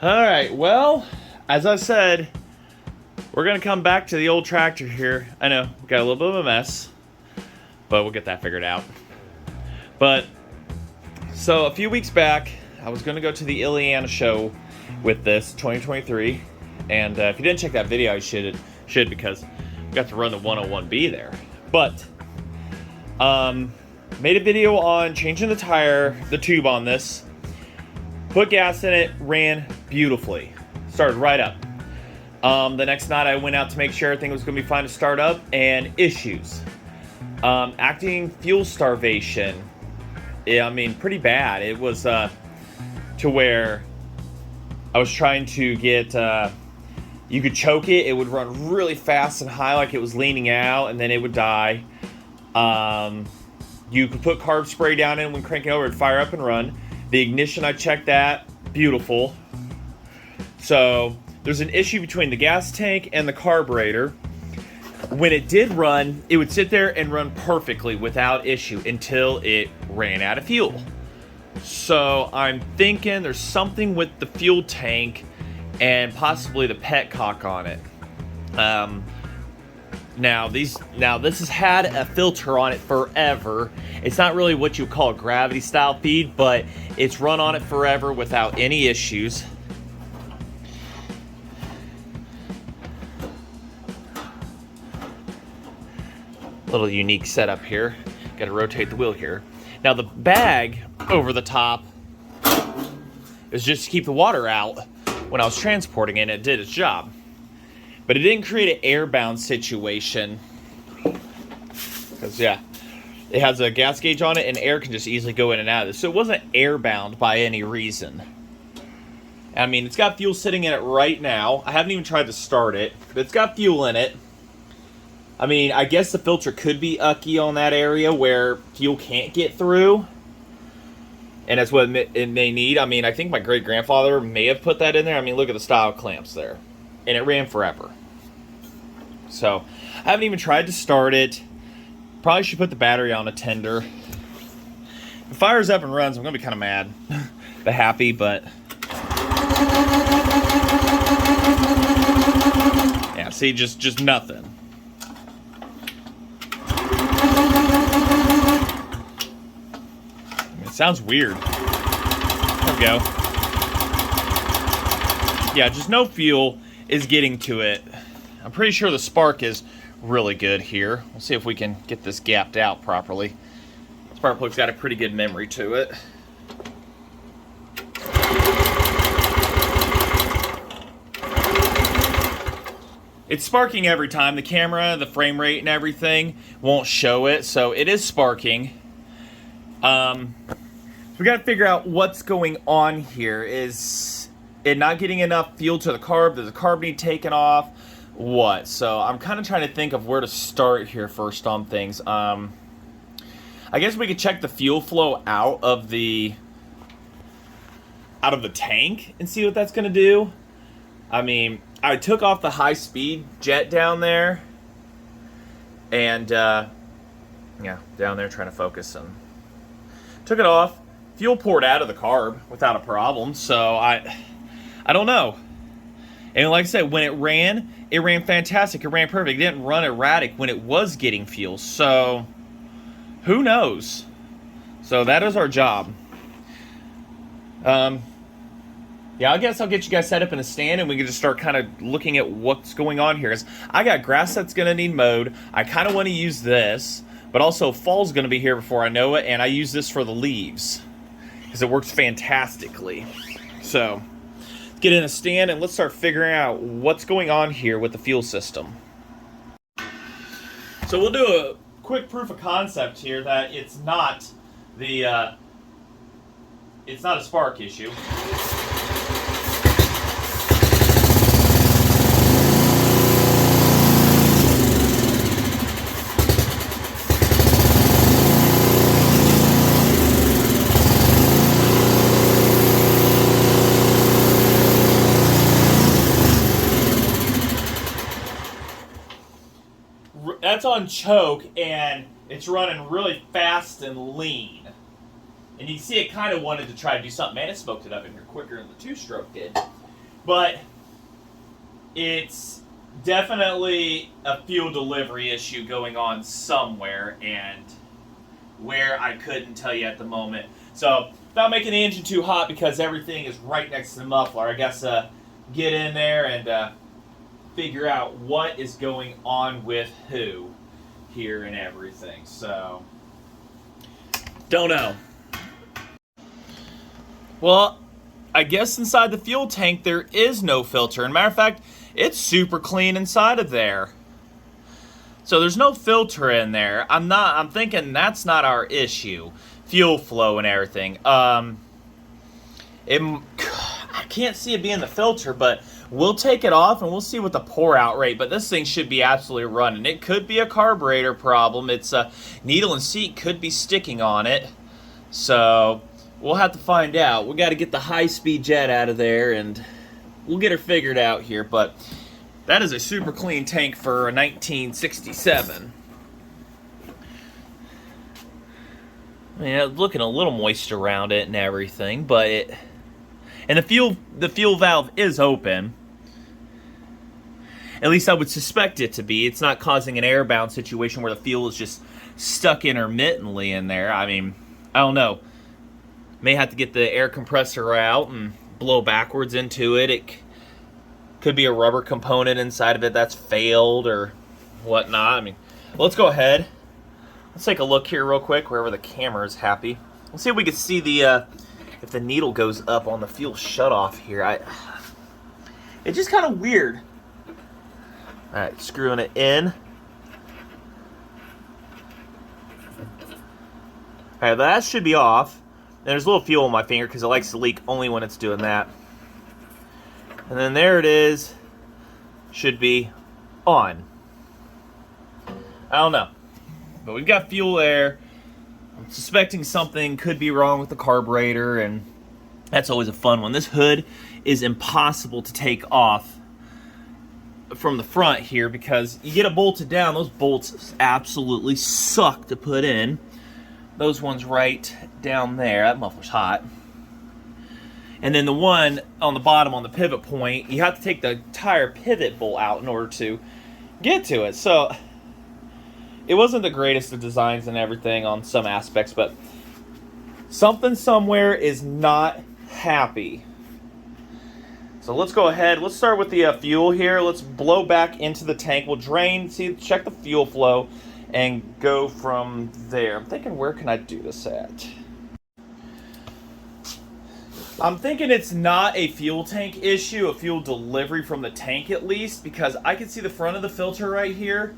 Alright, well, as I said, we're going to come back to the old tractor here. I know, we got a little bit of a mess, but we'll get that figured out. But, so a few weeks back, I was going to go to the Illiana show with this, 2023. And if you didn't check that video, you should because we got to run the 101B there. But, made a video on changing the tire, the tube on this. Put gas in it, ran beautifully. Started right up. The next night I went out to make sure everything was going to be fine to start up, and issues. Acting fuel starvation. Yeah, I mean, pretty bad. It was to where I was trying to get, you could choke it. It would run really fast and high like it was leaning out, and then it would die. You could put carb spray down in when cranking over, it'd fire up and run. The ignition, I checked that. Beautiful. So there's an issue between the gas tank and the carburetor. When it did run, it would sit there and run perfectly without issue until it ran out of fuel. So I'm thinking there's something with the fuel tank and possibly the petcock on it. Now this has had a filter on it forever. It's not really what you would call a gravity style feed, but it's run on it forever without any issues. Little unique setup here. Got to rotate the wheel here. Now the bag over the top is just to keep the water out when I was transporting it, and it did its job. But it didn't create an airbound situation. Because, yeah, it has a gas gauge on it, and air can just easily go in and out of it. So it wasn't airbound by any reason. I mean, it's got fuel sitting in it right now. I haven't even tried to start it, but it's got fuel in it. I mean, I guess the filter could be ucky on that area where fuel can't get through. And that's what it may need. I mean, I think my great-grandfather may have put that in there. I mean, look at the style clamps there. And it ran forever. So, I haven't even tried to start it. Probably should put the battery on a tender. If it fires up and runs, I'm going to be kind of mad. But happy, but... yeah, see, just nothing. It sounds weird. There we go. Yeah, just no fuel is getting to it. I'm pretty sure the spark is really good here. We'll see if we can get this gapped out properly. Spark plug's got a pretty good memory to it. It's sparking every time. The camera, the frame rate and everything won't show it, so it is sparking. So we got to figure out what's going on here. Is it not getting enough fuel to the carb? Does the carb need taken off? What? So I'm kind of trying to think of where to start here first on things. I guess we could check the fuel flow out of the tank and see what that's going to do. I mean, I took off the high-speed jet down there. And, yeah, down there trying to focus and took it off. Fuel poured out of the carb without a problem, so I don't know. And like I said, when it ran fantastic. It ran perfect. It didn't run erratic when it was getting fuel. So, who knows? So, that is our job. Yeah, I guess I'll get you guys set up in a stand, and we can just start kind of looking at what's going on here. I got grass that's going to need mowed. I kind of want to use this, but also fall's going to be here before I know it, and I use this for the leaves because it works fantastically. So, let's get in a stand and let's start figuring out what's going on here with the fuel system. So we'll do a quick proof of concept here that it's not a spark issue. That's on choke, and it's running really fast and lean. And you can see it kind of wanted to try to do something. Man, it smoked it up in here quicker than the two-stroke did. But it's definitely a fuel delivery issue going on somewhere, and where I couldn't tell you at the moment. So, without making the engine too hot because everything is right next to the muffler, I guess get in there and figure out what is going on with who here and everything. So, don't know. Well, I guess inside the fuel tank there is no filter. And matter of fact, it's super clean inside of there. So there's no filter in there. I'm thinking that's not our issue. Fuel flow and everything. I can't see it being the filter, but we'll take it off and we'll see what the pour out rate. But this thing should be absolutely running. It could be a carburetor problem. It's a needle and seat could be sticking on it. So we'll have to find out. We got to get the high-speed jet out of there, and we'll get her figured out here. But that is a super clean tank for a 1967. I mean, it's looking a little moist around it and everything, but and the fuel valve is open. At least I would suspect it to be. It's not causing an airbound situation where the fuel is just stuck intermittently in there. I mean, I don't know. May have to get the air compressor out and blow backwards into it. It could be a rubber component inside of it that's failed or whatnot. I mean, let's go ahead. Let's take a look here real quick wherever the camera is happy. Let's see if we can see the if the needle goes up on the fuel shutoff here. It's just kind of weird. All right, screwing it in. All right, that should be off. And there's a little fuel on my finger because it likes to leak only when it's doing that. And then there it is. Should be on. I don't know. But we've got fuel there. I'm suspecting something could be wrong with the carburetor, and that's always a fun one. This hood is impossible to take off from the front here because you get it bolted down. Those bolts absolutely suck to put in. Those ones right down there. That muffler's hot. And then the one on the bottom on the pivot point, you have to take the entire pivot bolt out in order to get to it. So it wasn't the greatest of designs and everything on some aspects, but something somewhere is not happy. So let's go ahead. Let's start with the fuel here. Let's blow back into the tank. We'll drain, check the fuel flow, and go from there. I'm thinking, where can I do this at? I'm thinking it's not a fuel tank issue, a fuel delivery from the tank at least, because I can see the front of the filter right here,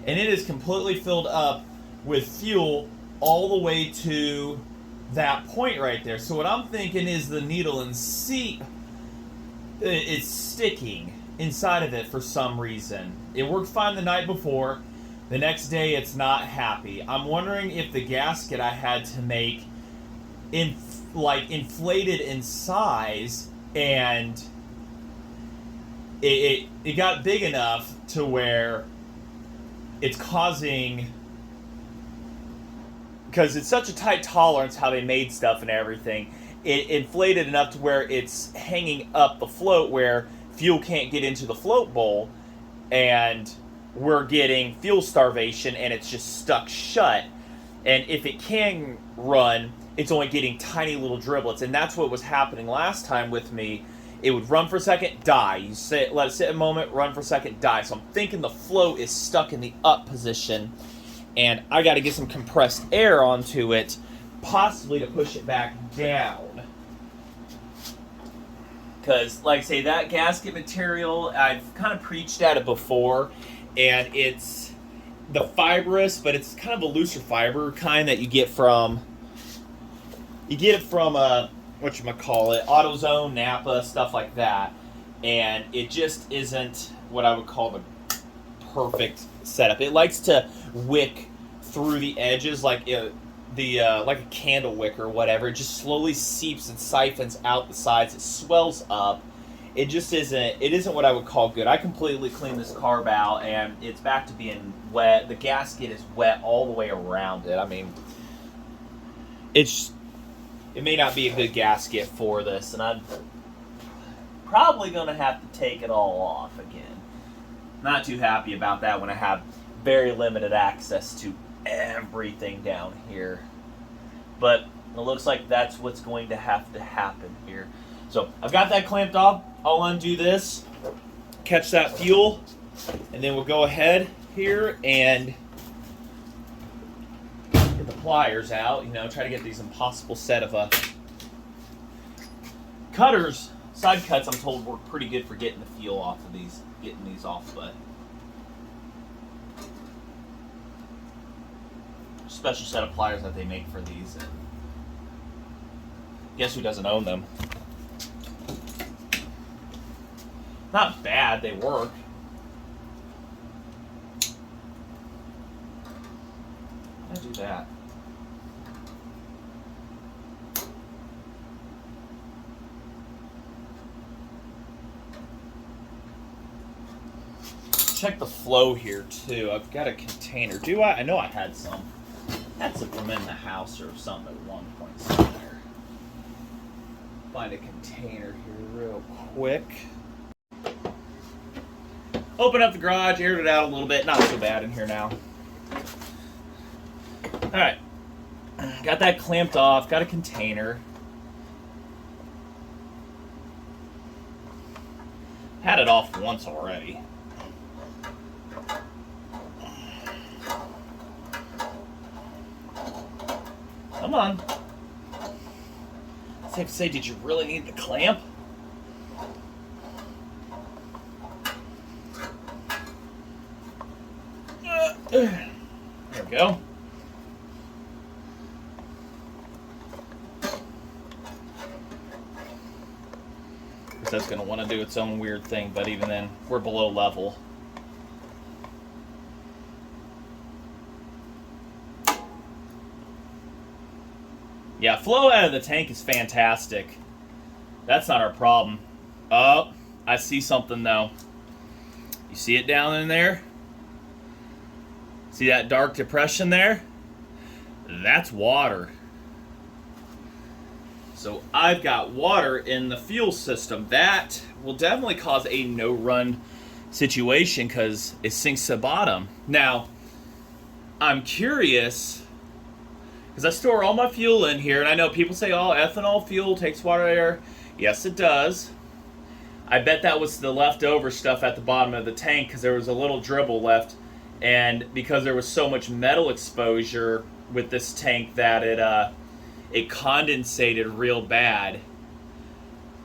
and it is completely filled up with fuel all the way to that point right there. So what I'm thinking is the needle and seat is sticking inside of it for some reason. It worked fine the night before. The next day, it's not happy. I'm wondering if the gasket I had to make inflated in size, and it got big enough to where it's causing, because it's such a tight tolerance how they made stuff and everything, it inflated enough to where it's hanging up the float where fuel can't get into the float bowl, and we're getting fuel starvation and it's just stuck shut. And if it can run, it's only getting tiny little driblets. And that's what was happening last time with me. It would run for a second, die. You let it sit a moment, run for a second, die. So I'm thinking the flow is stuck in the up position, and I got to get some compressed air onto it, possibly to push it back down. Because, like I say, that gasket material, I've kind of preached at it before, and it's the fibrous, but it's kind of a looser fiber kind that you get from whatchamacallit, AutoZone, Napa, stuff like that. And it just isn't what I would call the perfect setup. It likes to wick through the edges like a candle wick or whatever. It just slowly seeps and siphons out the sides. It swells up. It just isn't what I would call good. I completely cleaned this carb out, and it's back to being wet. The gasket is wet all the way around it. I mean, it may not be a good gasket for this, and Probably going to have to take it all off again. Not too happy about that when I have very limited access to everything down here. But it looks like that's what's going to happen here. So I've got that clamped off. I'll undo this, catch that fuel, and then we'll go ahead here and get the pliers out. You know, try to get these impossible set of cutters. Side cuts, I'm told, work pretty good for getting the fuel off of these, getting these off, but special set of pliers that they make for these. And guess who doesn't own them? Not bad, they work. How do I do that? Check the flow here too. I've got a container. Do I? I know I had some. Had some from in the house or something at one point somewhere. Find a container here real quick. Open up the garage, aired it out a little bit. Not so bad in here now. Alright. Got that clamped off. Got a container. Had it off once already. Come on. Safe to say, did you really need the clamp? There we go. Because that's going to want to do its own weird thing, but even then, we're below level. Yeah, flow out of the tank is fantastic. That's not our problem. Oh, I see something though. You see it down in there? See that dark depression there? That's water. So I've got water in the fuel system. That will definitely cause a no-run situation because it sinks to the bottom. Now, I'm curious, because I store all my fuel in here, and I know people say, oh, ethanol fuel takes water air. Yes, it does. I bet that was the leftover stuff at the bottom of the tank because there was a little dribble left, and because there was so much metal exposure with this tank that it condensated real bad.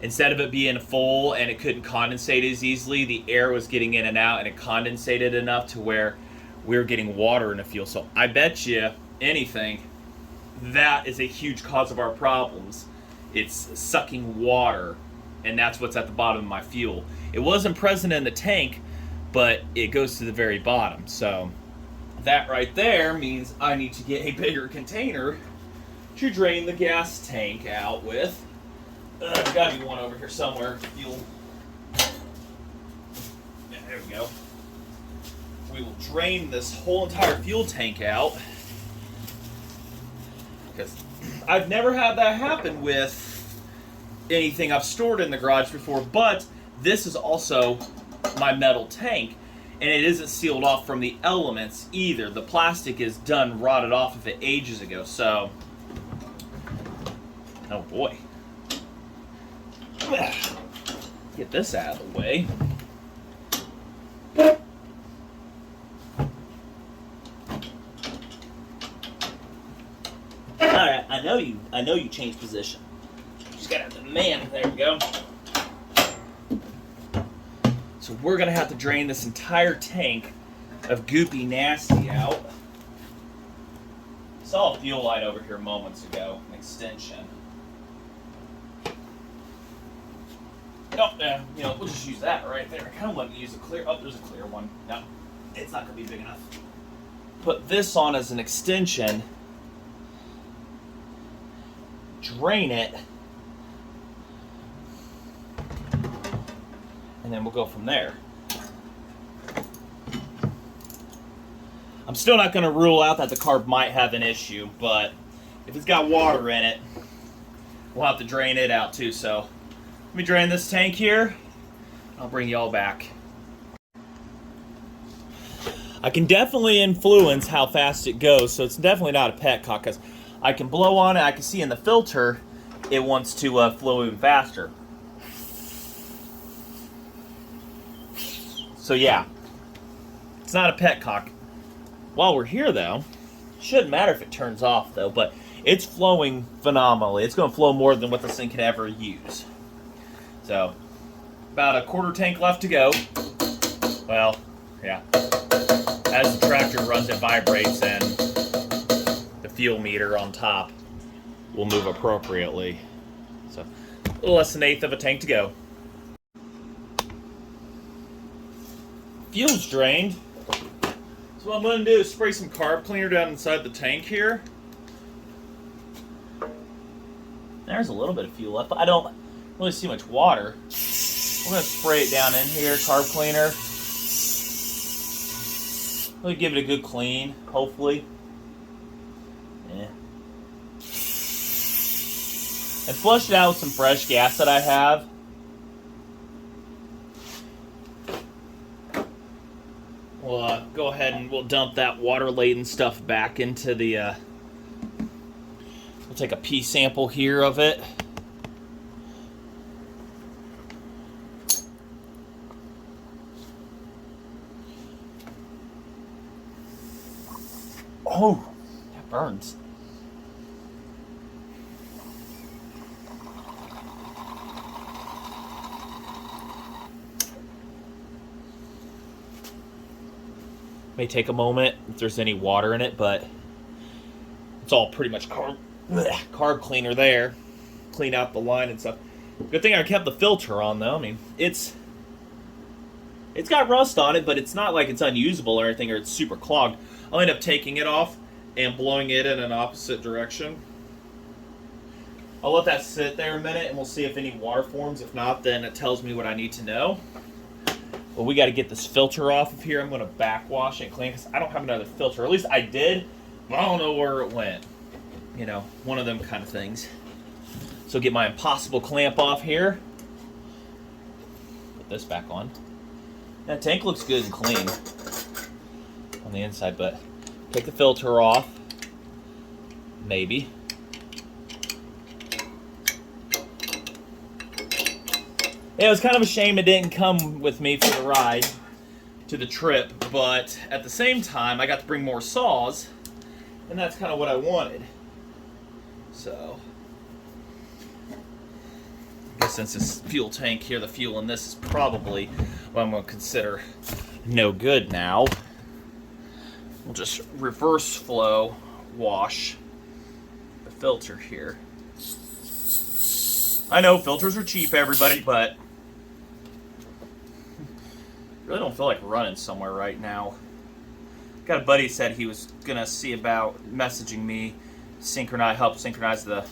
Instead of it being full and it couldn't condensate as easily, the air was getting in and out, and it condensated enough to where we were getting water in the fuel. So I bet you anything that is a huge cause of our problems. It's sucking water, and that's what's at the bottom of my fuel. It wasn't present in the tank, but it goes to the very bottom. So that right there means I need to get a bigger container to drain the gas tank out with. There's got to be one over here somewhere. Fuel. Yeah, there we go. We will drain this whole entire fuel tank out, because I've never had that happen with anything I've stored in the garage before, but this is also my metal tank, and it isn't sealed off from the elements either. The plastic is done, rotted off of it ages ago, so... Oh boy. Get this out of the way. Alright, I know you changed position. Just gotta have the man. There we go. So we're gonna have to drain this entire tank of goopy nasty out. Saw a fuel light over here moments ago, an extension. Oh, you know, we'll just use that right there. I kind of want to use a clear. Oh, there's a clear one. No, it's not gonna be big enough. Put this on as an extension. Drain it, and then we'll go from there. I'm still not going to rule out that the carb might have an issue, but if it's got water in it, we'll have to drain it out too. So Let me drain this tank here. I'll bring you all back. I can definitely influence how fast it goes, so it's definitely not a petcock, because I can blow on it. I can see in the filter it wants to flow even faster. So yeah, it's not a petcock. While we're here though, shouldn't matter if it turns off though, but it's flowing phenomenally. It's going to flow more than what this thing could ever use. So, about a quarter tank left to go. Well, yeah. As the tractor runs, it vibrates, and the fuel meter on top will move appropriately. So, a little less than an eighth of a tank to go. Fuel's drained. So what I'm going to do is spray some carb cleaner down inside the tank here. There's a little bit of fuel left, but I don't really see much water. I'm going to spray it down in here, carb cleaner. Really give it a good clean, hopefully. Yeah. And flush it out with some fresh gas that I have. We'll go ahead and we'll dump that water-laden stuff back into the... we'll take a pee sample here of it. Oh, that burns. May take a moment if there's any water in it, but it's all pretty much carb cleaner there. Clean out the line and stuff. Good thing I kept the filter on though. I mean, it's got rust on it, but it's not like it's unusable or anything, or it's super clogged. I'll end up taking it off and blowing it in an opposite direction. I'll let that sit there a minute and we'll see if any water forms. If not, then it tells me what I need to know. But we got to get this filter off of here. I'm going to backwash and clean because I don't have another filter. Or at least I did, but I don't know where it went. You know, one of them kind of things. So get my impossible clamp off here. Put this back on. That tank looks good and clean on the inside, but take the filter off. Maybe. Yeah, it was kind of a shame it didn't come with me for the ride to the trip, but at the same time, I got to bring more saws, and that's kind of what I wanted. So, I guess since this fuel tank here, the fuel in this is probably what I'm going to consider no good now. We'll just reverse flow wash the filter here. I know filters are cheap, everybody, but really don't feel like running somewhere right now. Got a buddy said he was gonna see about messaging me, help synchronize the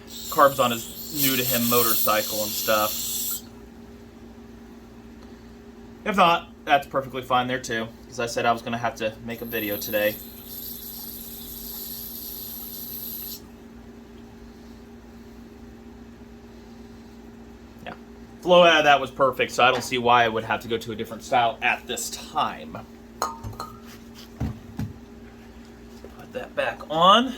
carbs on his new to him motorcycle and stuff. If not, that's perfectly fine there too, because I said I was gonna have to make a video today. Flow out of that was perfect, so I don't see why I would have to go to a different style at this time. Put that back on.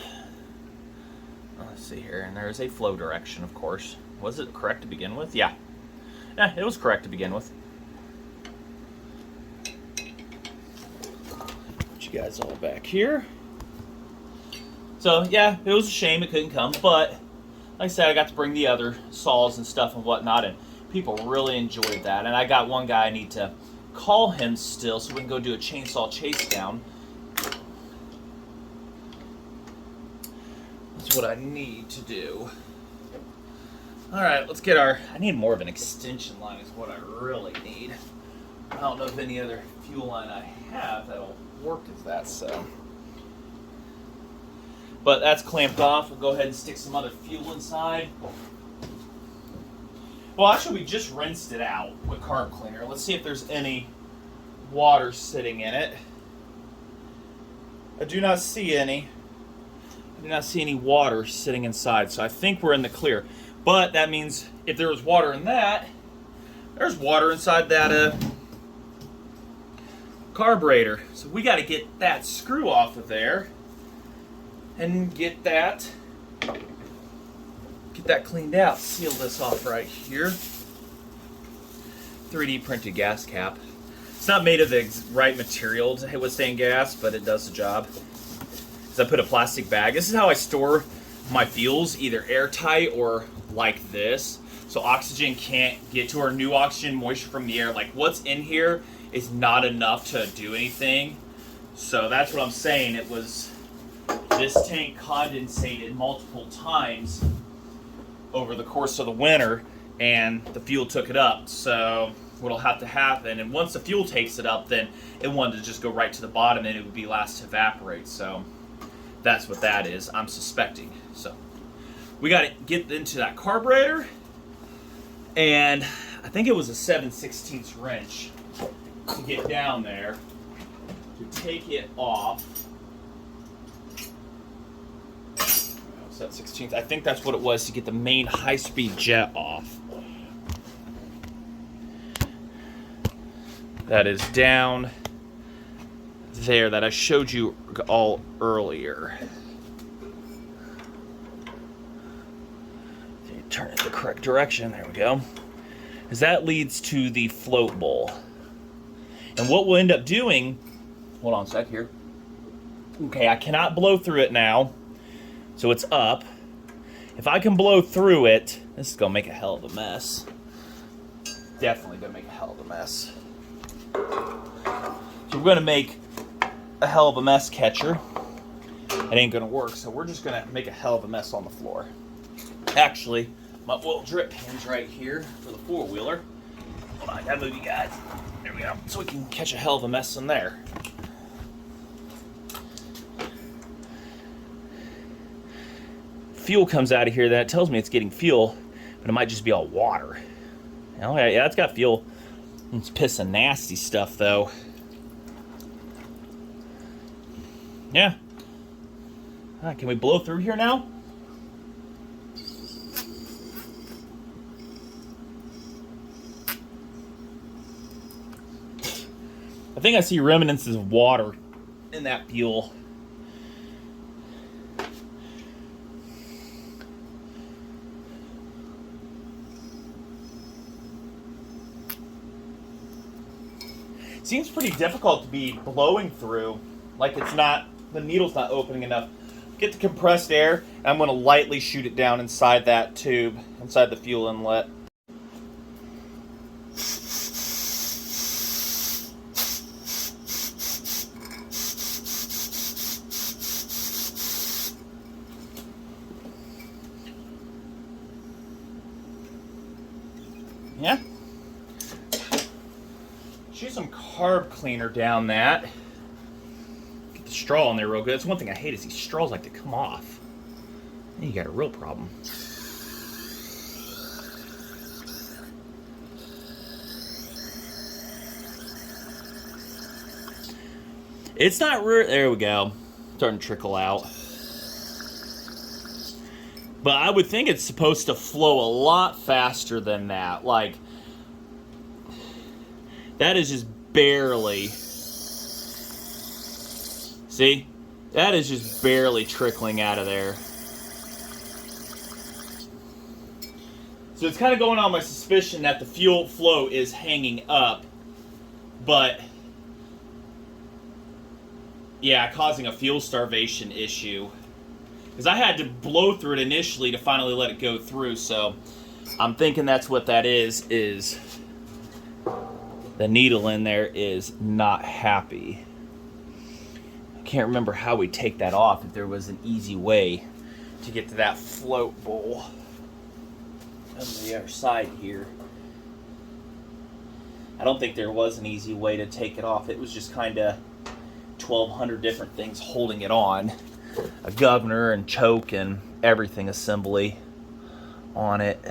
Let's see here, and there's a flow direction, of course. Was it correct to begin with? Yeah. Yeah, it was correct to begin with. Put you guys all back here. So, yeah, it was a shame it couldn't come, but like I said, I got to bring the other saws and stuff and whatnot, and people really enjoyed that. And I got one guy I need to call him still so we can go do a chainsaw chase down. That's what I need to do. Alright, let's get I need more of an extension line is what I really need. I don't know if any other fuel line I have that'll work as that, so. But that's clamped off. We'll go ahead and stick some other fuel inside. Well, actually, we just rinsed it out with carb cleaner. Let's see if there's any water sitting in it. I do not see any. I do not see any water sitting inside, so I think we're in the clear. But that means if there was water in that, there's water inside that carburetor. So we got to get that screw off of there and get that cleaned out. Seal this off right here. 3D printed gas cap. It's not made of the right material to withstand gas, but it does the job. So I put a plastic bag. This is how I store my fuels, either airtight or like this. So oxygen can't get to, our new oxygen, moisture from the air. Like what's in here is not enough to do anything. So that's what I'm saying. It was, this tank condensated multiple times over the course of the winter, and the fuel took it up. So what'll have to happen, and once the fuel takes it up, then it wanted to just go right to the bottom and it would be last to evaporate. So that's what that is, I'm suspecting. So we got to get into that carburetor, and I think it was a 7/16 wrench to get down there to take it off. That 16th. I think that's what it was, to get the main high-speed jet off. That is down there that I showed you all earlier. Turn it the correct direction. There we go. Because that leads to the float bowl. And what we'll end up doing, hold on a sec here. Okay, I cannot blow through it now. So it's up. If I can blow through it, this is going to make a hell of a mess. Definitely going to make a hell of a mess. So we're going to make a hell of a mess catcher. It ain't going to work, so we're just going to make a hell of a mess on the floor. Actually, my oil drip pin's right here for the four-wheeler. Hold on, I gotta move you guys. There we go. So we can catch a hell of a mess in there. Fuel comes out of here, that tells me it's getting fuel, but it might just be all water. Okay, yeah, it's got fuel. It's piss and nasty stuff, though. Yeah. Can we blow through here now? I think I see remnants of water in that fuel. Seems pretty difficult to be blowing through, like it's not, the needle's not opening enough. Get the compressed air, and I'm going to lightly shoot it down inside that tube, inside the fuel inlet. Yeah. Shoot some carb cleaner down that. Get the straw in there real good. That's one thing I hate, is these straws like to come off. Then you got a real problem. It's not real. There we go. Starting to trickle out. But I would think it's supposed to flow a lot faster than that. Like, that is just barely. See? That is just barely trickling out of there. So it's kind of going on my suspicion that the fuel flow is hanging up. But, yeah, causing a fuel starvation issue. Because I had to blow through it initially to finally let it go through, so I'm thinking that's what that is the needle in there is not happy. I can't remember how we take that off, if there was an easy way to get to that float bowl on the other side here. I don't think there was an easy way to take it off. It was just kind of 1,200 different things holding it on. A governor and choke and everything assembly on it.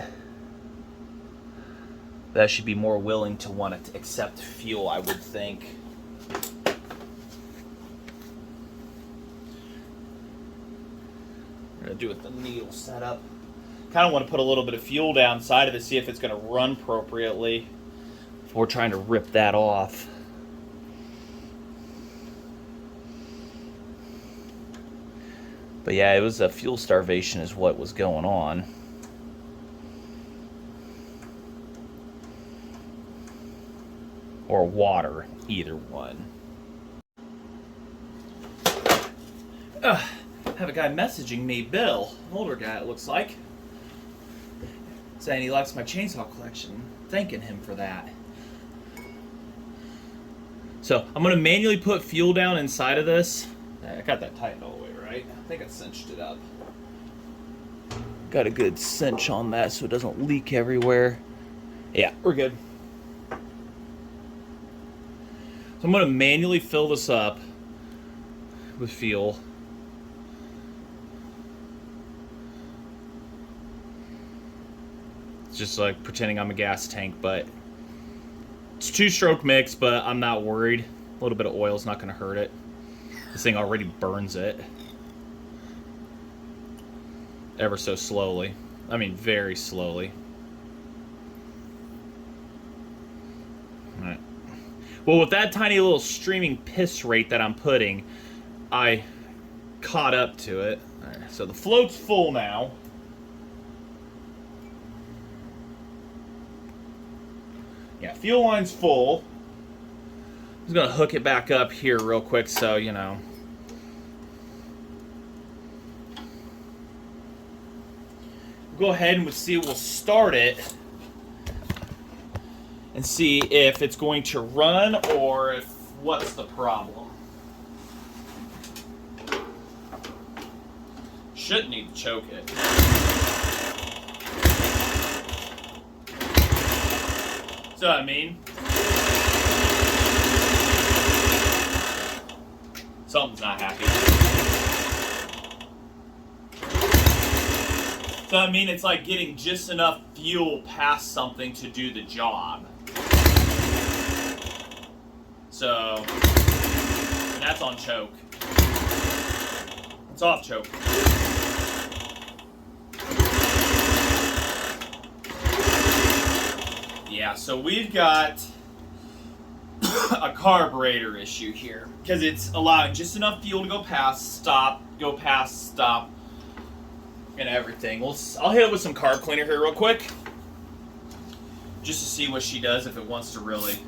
That should be more willing to want to accept fuel, I would think. We're going to do it with the needle setup. Kind of want to put a little bit of fuel down side of it, see if it's going to run appropriately before trying to rip that off. But yeah, it was a fuel starvation is what was going on. Or water, either one. Have a guy messaging me, Bill, an older guy it looks like, saying he likes my chainsaw collection. Thanking him for that. So I'm going to manually put fuel down inside of this. I got that tightened all the way right. I think I cinched it up. Got a good cinch on that so it doesn't leak everywhere. Yeah, we're good. So I'm going to manually fill this up with fuel. It's just like pretending I'm a gas tank, but it's 2-stroke mix, but I'm not worried. A little bit of oil is not going to hurt it. This thing already burns it. Ever so slowly. I mean, very slowly. Alright. Well, with that tiny little streaming piss rate that I'm putting, I caught up to it. Alright, so the float's full now. Yeah, fuel line's full. I'm just gonna hook it back up here real quick so, you know. Go ahead and we'll start it and see if it's going to run or if what's the problem. Shouldn't need to choke it. So I mean, something's not happy. So I mean, it's like getting just enough fuel past something to do the job. So that's on choke. It's off choke. Yeah, so we've got a carburetor issue here because it's allowing just enough fuel to go past, stop, go past, stop, and everything. I'll hit it with some carb cleaner here real quick just to see what she does if it wants to really.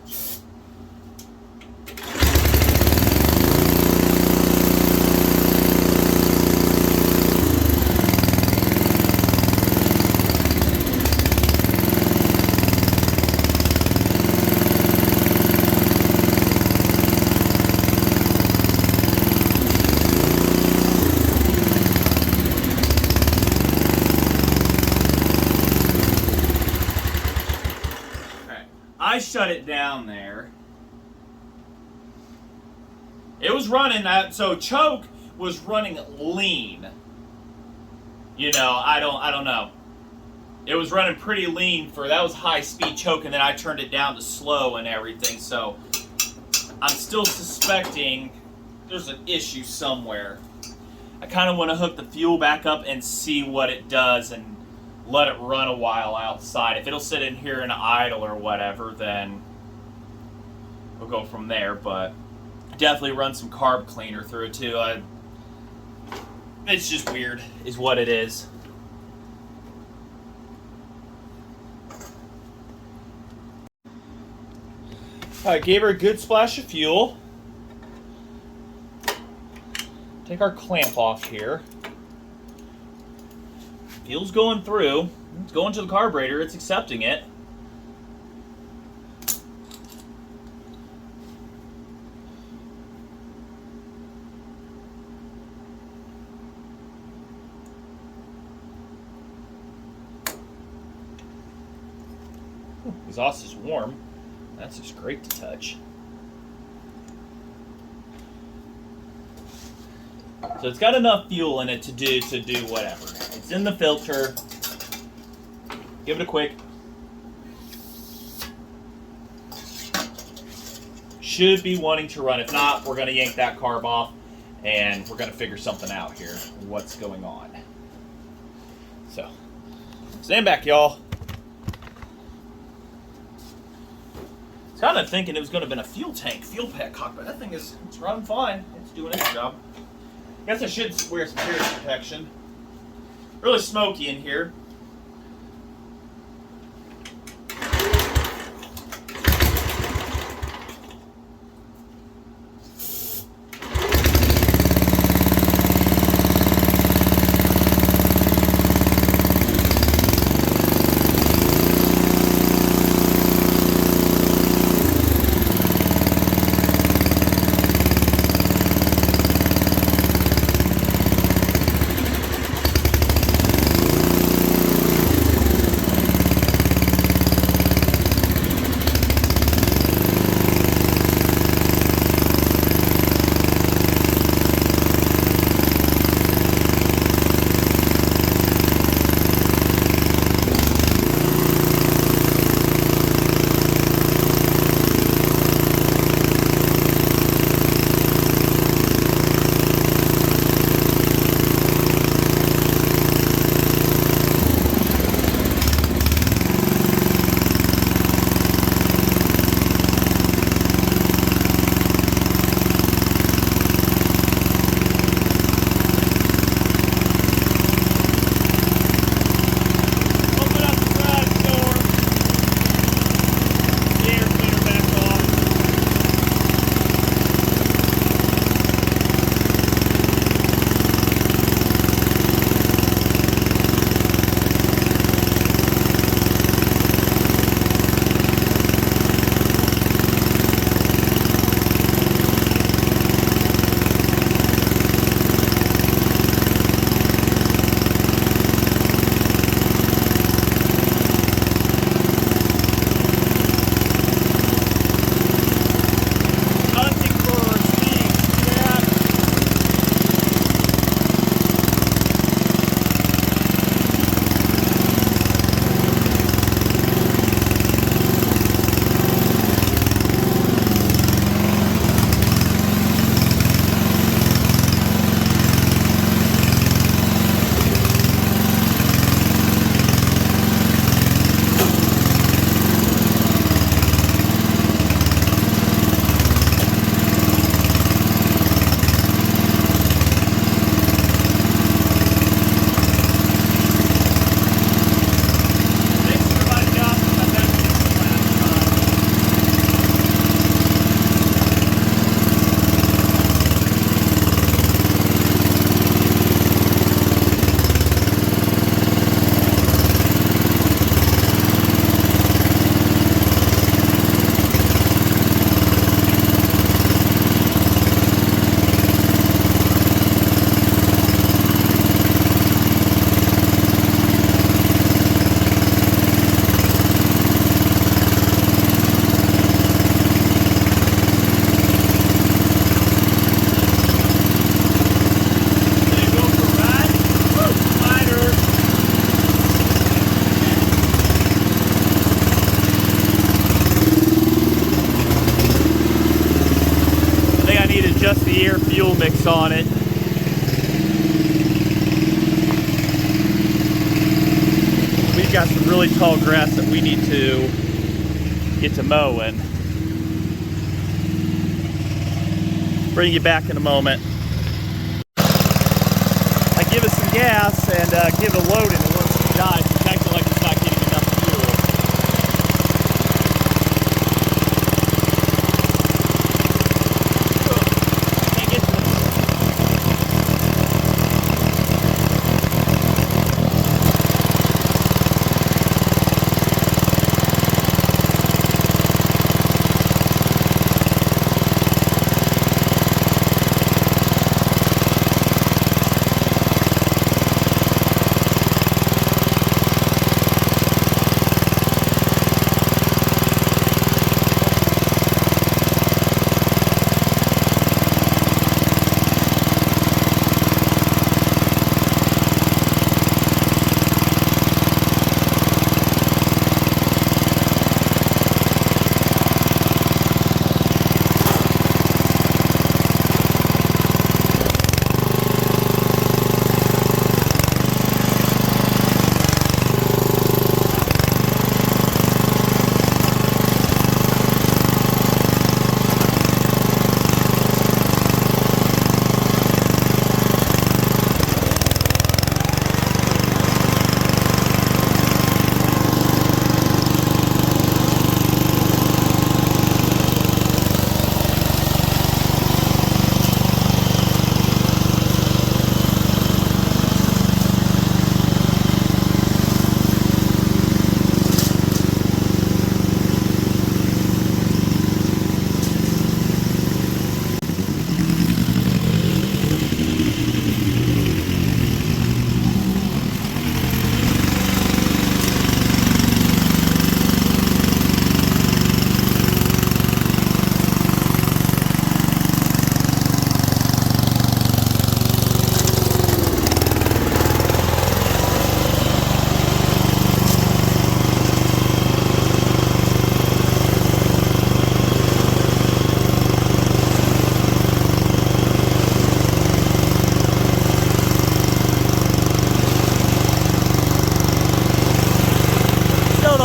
I shut it down there. It was running that, so choke was running lean. You know, I don't know. It was running pretty lean for that was high speed choke, and then I turned it down to slow and everything. So I'm still suspecting there's an issue somewhere. I kind of want to hook the fuel back up and see what it does and let it run a while outside. If it'll sit in here and idle or whatever, then we'll go from there. But definitely run some carb cleaner through it too. It's just weird, is what it is. Alright, gave her a good splash of fuel. Take our clamp off here. Fuel's going through. It's going to the carburetor. It's accepting it. Exhaust is warm. That's just great to touch. So it's got enough fuel in it to do whatever. It's in the filter. Give it a quick. Should be wanting to run. If not, we're going to yank that carb off and we're going to figure something out here. What's going on? So Stand back, y'all. I was kind of thinking it was going to have been a fuel pack cockpit. That thing it's running fine. It's doing its job. Guess I should wear some carrier protection. Really smoky in here. mix on it. We've got some really tall grass that we need to get to mowing. Bring you back in a moment. I give it some gas and give it a load and it wants to die. It's acting like it's not getting enough fuel. Can't get to it.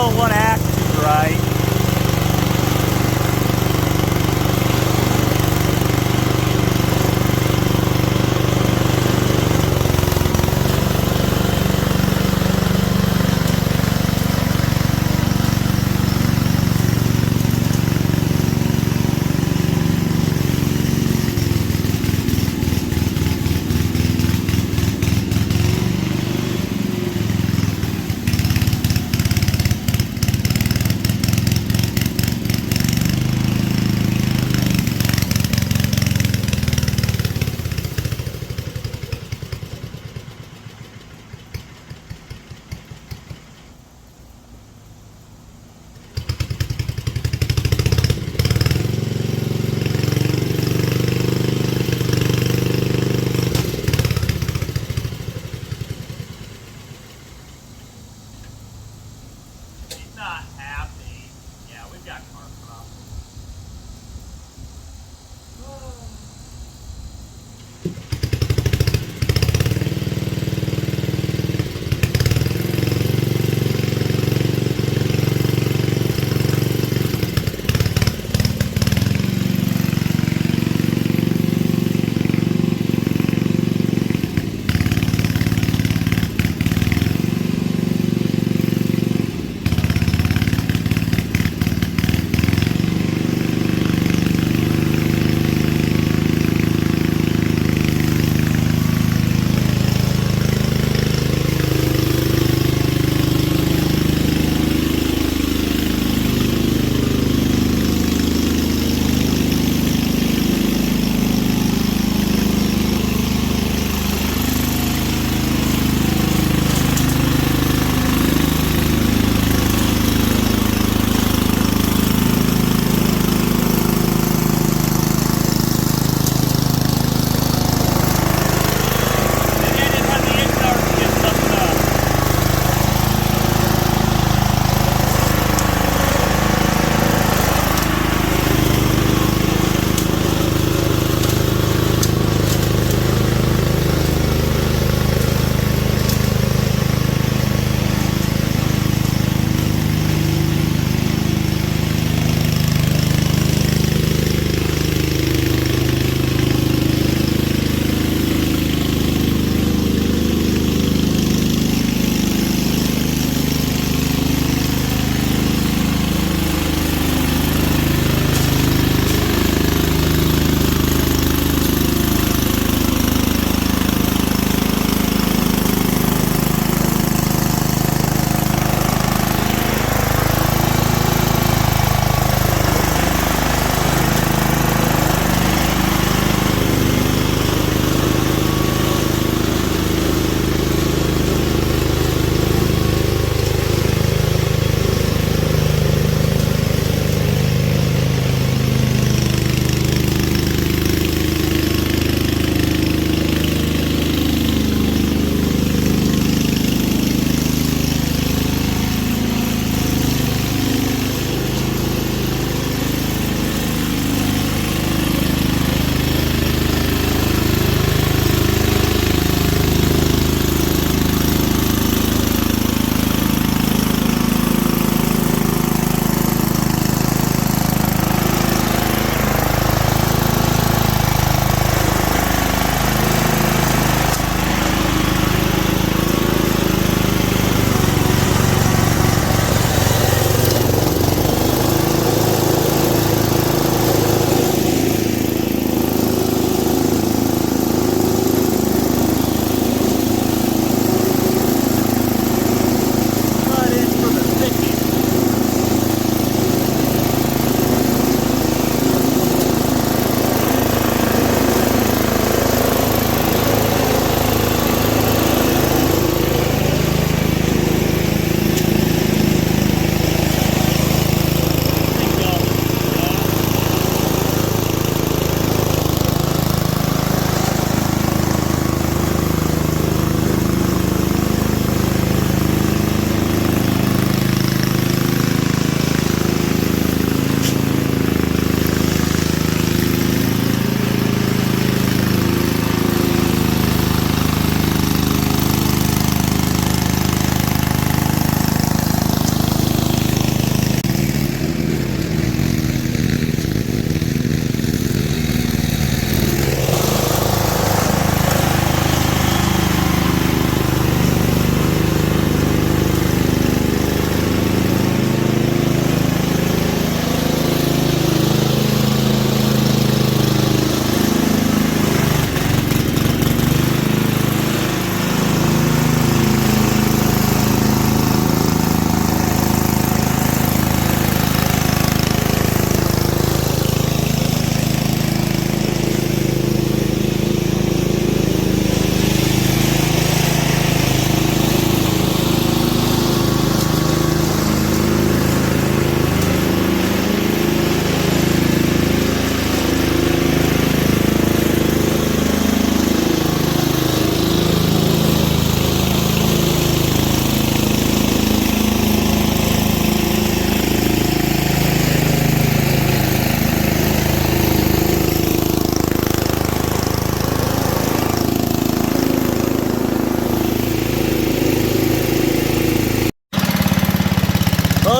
don't want to act too right.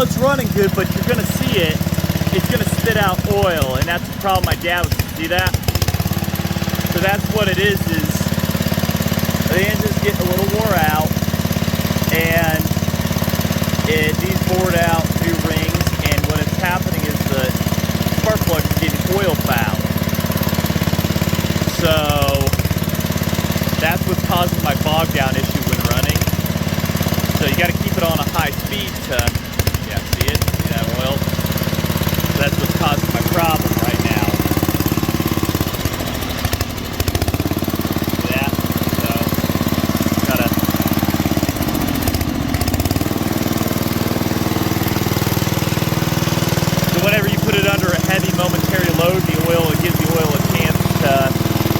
it's running good, but you're gonna see it. It's gonna spit out oil, and that's the problem my dad was. See that? So that's what it is the engine's getting a little wore out, and it needs bored out, new rings, and what is happening is the spark plug is getting oil foul. So that's what's causing my bog down issue when running. So you got to keep it on a high speed to, yeah, see it? See that oil? So that's what's causing my problem right now. See that? So, gotta. So whenever you put it under a heavy momentary load, it gives the oil a chance to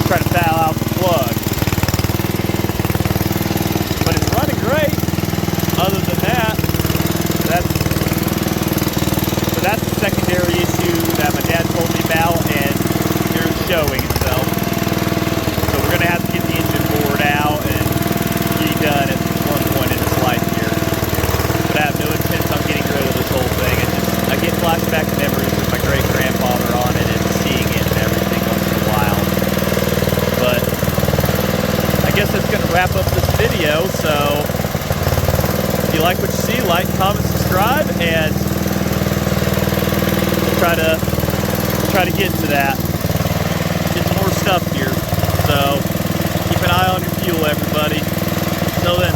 try to foul out the plug. But it's running great. Other than that, that's the secondary issue that my dad told me about, and here's showing itself. So we're gonna have to get the engine bored out and redone at one point in his life here. But I have no intent on getting rid of this whole thing. I get flashback memories with my great grandfather on it and seeing it and everything once in a while. But I guess that's gonna wrap up this video. So if you like what you see, like, comment, subscribe, and try to get to that. Get some more stuff here. So keep an eye on your fuel, everybody. Until then,